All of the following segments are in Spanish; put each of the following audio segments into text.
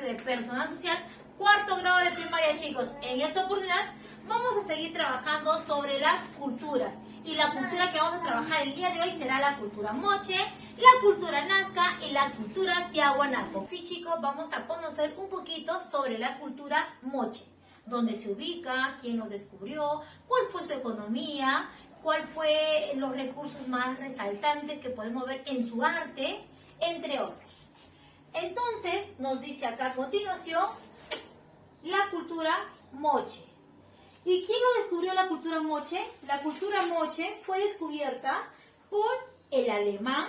de Personal Social, cuarto grado de primaria, chicos. En esta oportunidad vamos a seguir trabajando sobre las culturas. Y la cultura que vamos a trabajar el día de hoy será la cultura moche, la cultura nazca y la cultura tiahuanaco. Sí, chicos, vamos a conocer un poquito sobre la cultura moche. Dónde se ubica, quién lo descubrió, cuál fue su economía, cuál fue los recursos más resaltantes que podemos ver en su arte, entre otros. Entonces, nos dice acá a continuación la cultura moche. ¿Y quién lo descubrió la cultura moche? La cultura moche fue descubierta por el alemán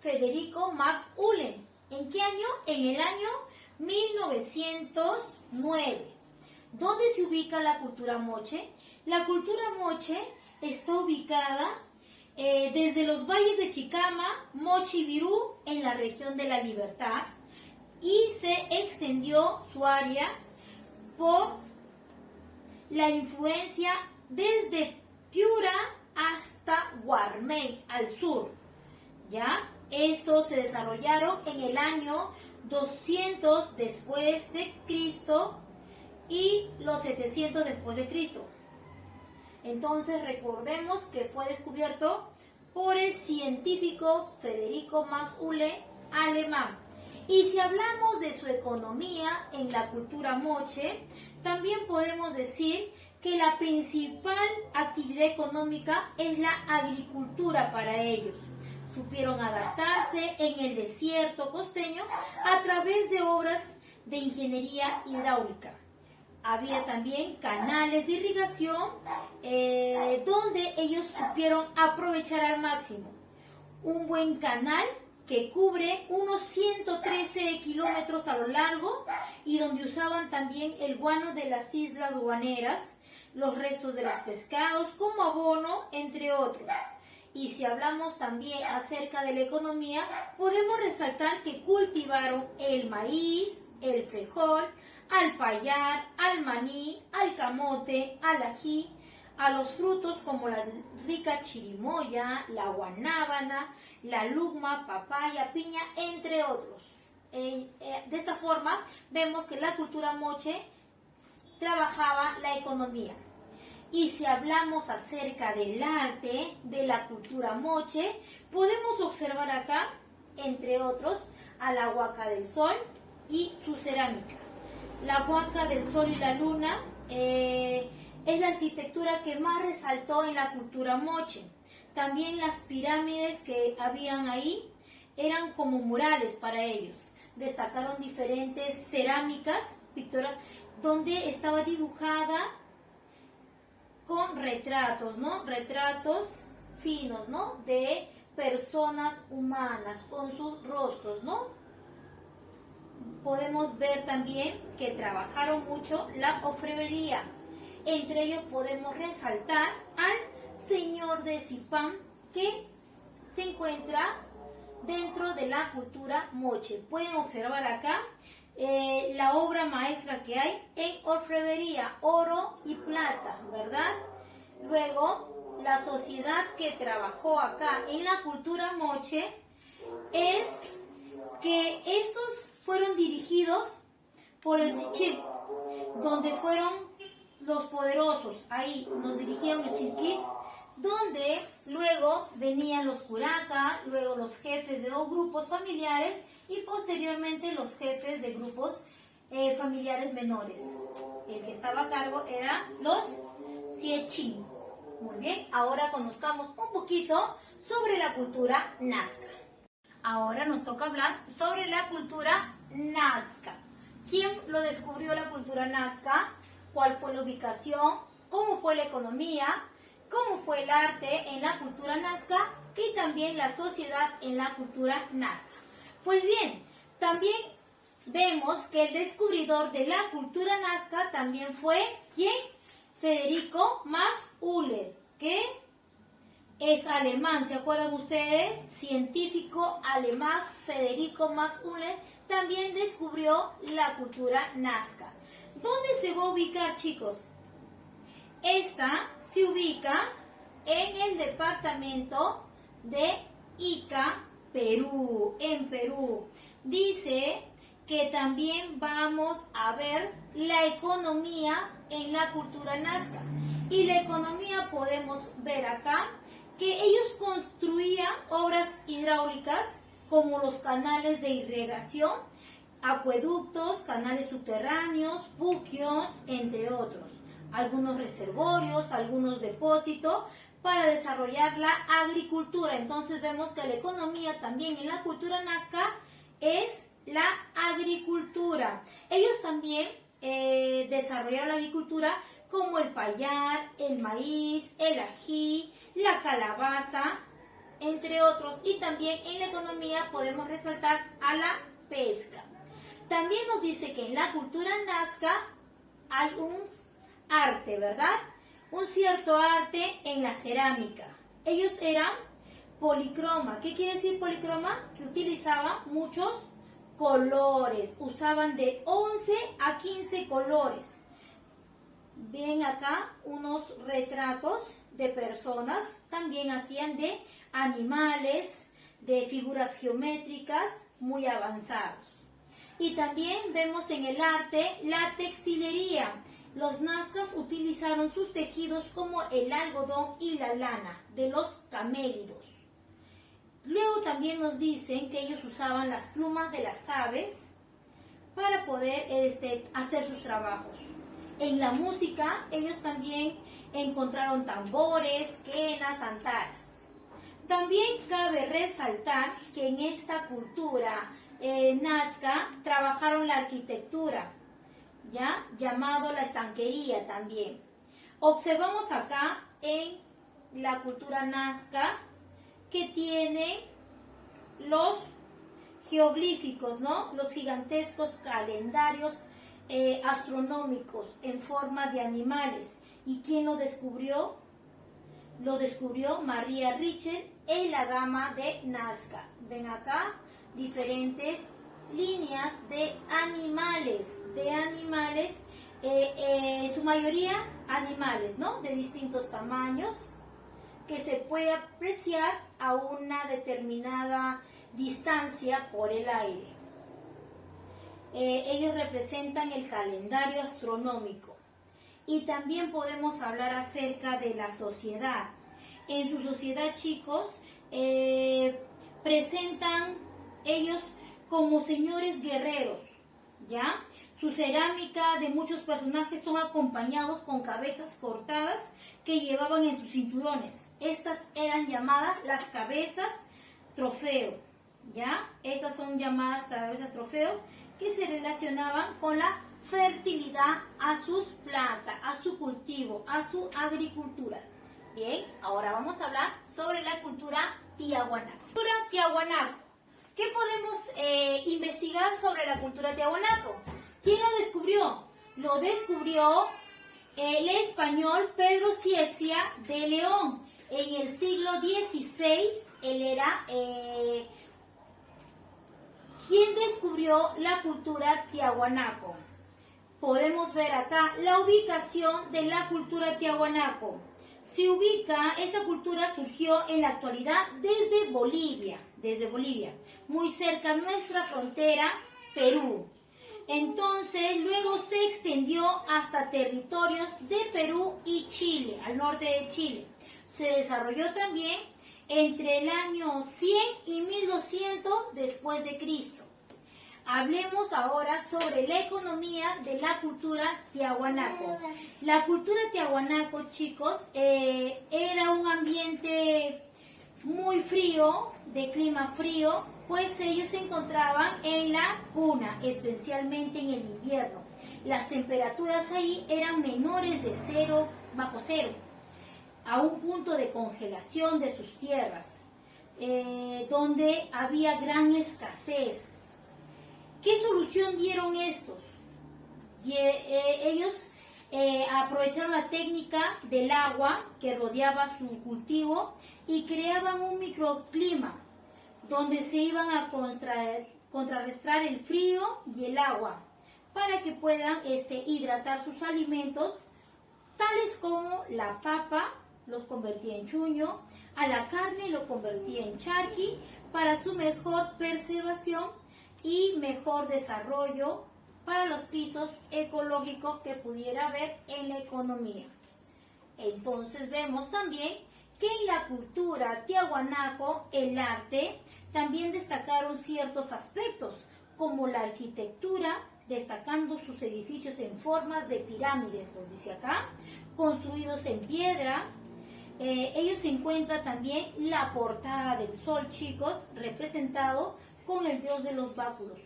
Federico Max Uhle. ¿En qué año? En el año 1909. ¿Dónde se ubica la cultura moche? La cultura moche está ubicada desde los valles de Chicama, Moche y Virú en la región de La Libertad y se extendió su área por la influencia desde Piura hasta Guarmey al sur. ¿Ya? Estos se desarrollaron en el año 200 después de Cristo y los 700 después de Cristo. Entonces recordemos que fue descubierto por el científico Federico Max Uhle, alemán. Y si hablamos de su economía en la cultura moche, también podemos decir que la principal actividad económica es la agricultura para ellos. Supieron adaptarse en el desierto costeño a través de obras de ingeniería hidráulica. Había también canales de irrigación donde ellos supieron aprovechar al máximo. Un buen canal que cubre unos 113 kilómetros a lo largo y donde usaban también el guano de las islas guaneras, los restos de los pescados como abono, entre otros. Y si hablamos también acerca de la economía, podemos resaltar que cultivaron el maíz, el frijol, al payar, al maní, al camote, al ají, a los frutos como la rica chirimoya, la guanábana, la lugma, papaya, piña, entre otros. De esta forma vemos que la cultura moche trabajaba la economía. Y si hablamos acerca del arte de la cultura moche, podemos observar acá, entre otros, a la huaca del sol y su cerámica. La huaca del sol y la luna es la arquitectura que más resaltó en la cultura moche. También las pirámides que habían ahí eran como murales para ellos. Destacaron diferentes cerámicas pictóricas donde estaba dibujada con retratos, ¿no? Retratos finos, ¿no? De personas humanas con sus rostros, ¿no? Podemos ver también que trabajaron mucho la orfebrería. Entre ellos podemos resaltar al señor de Zipán, que se encuentra dentro de la cultura moche. Pueden observar acá la obra maestra que hay en orfebrería, oro y plata, ¿verdad? Luego, la sociedad que trabajó acá en la cultura moche es que estos fueron dirigidos por el Sichik, donde fueron los poderosos. Ahí nos dirigieron el Chilquit, donde luego venían los curaca, luego los jefes de los grupos familiares y posteriormente los jefes de grupos familiares menores. El que estaba a cargo era los Siechín. Muy bien, ahora conozcamos un poquito sobre la cultura nazca. Ahora nos toca hablar sobre la cultura nazca. ¿Quién lo descubrió la cultura nazca? ¿Cuál fue la ubicación? ¿Cómo fue la economía? ¿Cómo fue el arte en la cultura nazca? Y también la sociedad en la cultura nazca. Pues bien, también vemos que el descubridor de la cultura nazca también fue, ¿quién? Federico Max Uhle, que es alemán, ¿se acuerdan ustedes? Científico alemán Federico Max Uhle también descubrió la cultura nazca. ¿Dónde se va a ubicar, chicos? Esta se ubica en el departamento de Ica, Perú, en Perú. Dice que también vamos a ver la economía en la cultura nazca. Y la economía podemos ver acá que ellos construían obras hidráulicas como los canales de irrigación, acueductos, canales subterráneos, puquios, entre otros. Algunos reservorios, algunos depósitos para desarrollar la agricultura. Entonces vemos que la economía también en la cultura nazca es la agricultura. Ellos también desarrollaron la agricultura como el payar, el maíz, el ají, la calabaza, entre otros. Y también en la economía podemos resaltar a la pesca. También nos dice que en la cultura nazca hay un arte, ¿verdad? Un cierto arte en la cerámica. Ellos eran policroma. ¿Qué quiere decir policroma? Que utilizaban muchos colores. Usaban de 11 a 15 colores. Ven acá unos retratos de personas. También hacían de animales, de figuras geométricas muy avanzados. Y también vemos en el arte la textilería. Los nazcas utilizaron sus tejidos como el algodón y la lana de los camélidos. Luego también nos dicen que ellos usaban las plumas de las aves para poder hacer sus trabajos. En la música ellos también encontraron tambores, quenas, antaras. También cabe resaltar que en esta cultura nazca trabajaron la arquitectura, ¿ya? Llamado la estanquería también. Observamos acá en la cultura nazca que tiene los geoglíficos, ¿no? Los gigantescos calendarios astronómicos en forma de animales. ¿Y quién lo descubrió? Lo descubrió María Richel en la gama de Nazca. Ven acá diferentes líneas de animales, en su mayoría animales, ¿no? De distintos tamaños que se puede apreciar a una determinada distancia por el aire. Ellos representan el calendario astronómico. Y también podemos hablar acerca de la sociedad. En su sociedad, chicos, presentan ellos como señores guerreros, ¿ya? Su cerámica de muchos personajes son acompañados con cabezas cortadas que llevaban en sus cinturones. Estas eran llamadas las cabezas trofeo, ¿ya? Estas son llamadas cabezas trofeo que se relacionaban con la fertilidad a sus plantas, a su cultivo, a su agricultura. Bien, ahora vamos a hablar sobre la cultura tiahuanaco. Cultura tiahuanaco. ¿Qué podemos investigar sobre la cultura tiahuanaco? ¿Quién lo descubrió? Lo descubrió el español Pedro Ciecia de León. En el siglo XVI, él era quien descubrió la cultura tiahuanaco. Podemos ver acá la ubicación de la cultura tiahuanaco. Se ubica, esa cultura surgió en la actualidad desde Bolivia, muy cerca a nuestra frontera, Perú. Entonces, luego se extendió hasta territorios de Perú y Chile, al norte de Chile. Se desarrolló también entre el año 100 y 1200 después de Cristo. Hablemos ahora sobre la economía de la cultura tiahuanaco. La cultura tiahuanaco, chicos, era un ambiente muy frío, de clima frío, pues ellos se encontraban en la puna, especialmente en el invierno. Las temperaturas ahí eran menores de 0, bajo cero, a un punto de congelación de sus tierras, donde había gran escasez. ¿Qué solución dieron estos? Ellos aprovecharon la técnica del agua que rodeaba su cultivo y creaban un microclima donde se iban a contrarrestar el frío y el agua para que puedan hidratar sus alimentos, tales como la papa, los convertía en chuño, a la carne lo convertía en charqui para su mejor preservación y mejor desarrollo para los pisos ecológicos que pudiera haber en la economía. Entonces vemos también que en la cultura tiahuanaco, el arte, también destacaron ciertos aspectos, como la arquitectura, destacando sus edificios en formas de pirámides, nos dice acá, construidos en piedra. Ellos se encuentran también la portada del sol, chicos, representado con el dios de los báculos.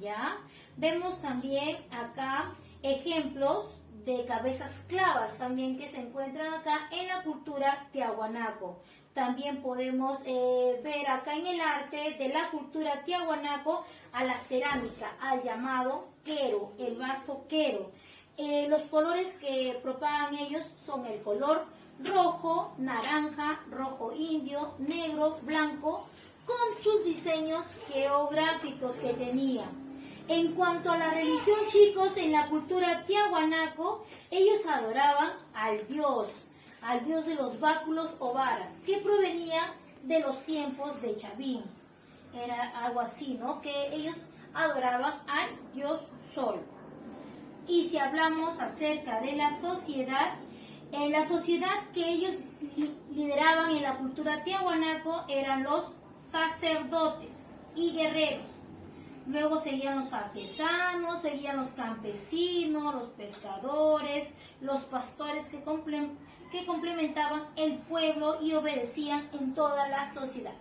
¿Ya? Vemos también acá ejemplos de cabezas clavas también que se encuentran acá en la cultura tiahuanaco. También podemos ver acá en el arte de la cultura tiahuanaco a la cerámica, al llamado quero, el vaso quero. Los colores que propagan ellos son el color rojo, naranja, rojo indio, negro, blanco, con sus diseños geográficos que tenían. En cuanto a la religión, chicos, en la cultura tiahuanaco, ellos adoraban al dios de los báculos o varas, que provenía de los tiempos de Chavín. Era algo así, ¿no? Que ellos adoraban al dios sol. Y si hablamos acerca de la sociedad que ellos lideraban en la cultura tiahuanaco eran los sacerdotes y guerreros. Luego seguían los artesanos, seguían los campesinos, los pescadores, los pastores que complementaban el pueblo y obedecían en toda la sociedad.